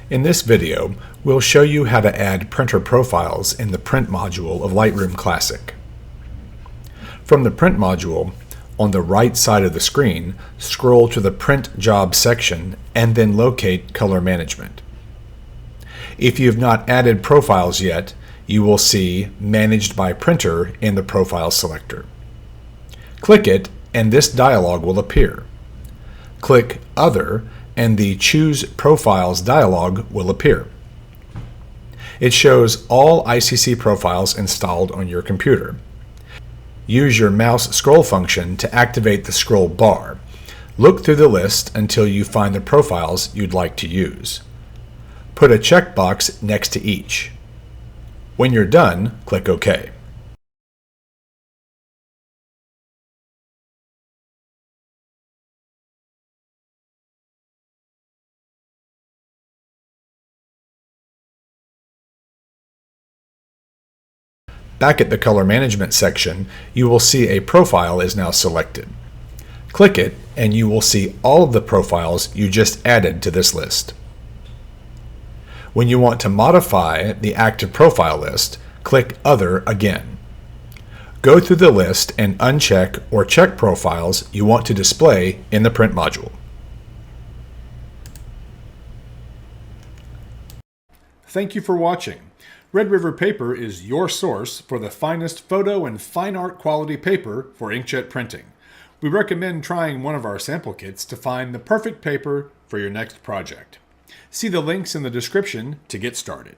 In this video, we'll show you how to add printer profiles in the Print module of Lightroom Classic. From the Print module, on the right side of the screen, scroll to the Print Jobs section and then locate Color Management. If you have not added profiles yet, you will see Managed by Printer in the Profile selector. Click it and this dialog will appear. Click Other and the Choose Profiles dialog will appear. It shows all ICC profiles installed on your computer. Use your mouse scroll function to activate the scroll bar. Look through the list until you find the profiles you'd like to use. Put a checkbox next to each. When you're done, click OK. Back at the Color Management section, you will see a profile is now selected. Click it and you will see all of the profiles you just added to this list. When you want to modify the active profile list, click Other again. Go through the list and uncheck or check profiles you want to display in the Print module. Thank you for watching. Red River Paper is your source for the finest photo and fine art quality paper for inkjet printing. We recommend trying one of our sample kits to find the perfect paper for your next project. See the links in the description to get started.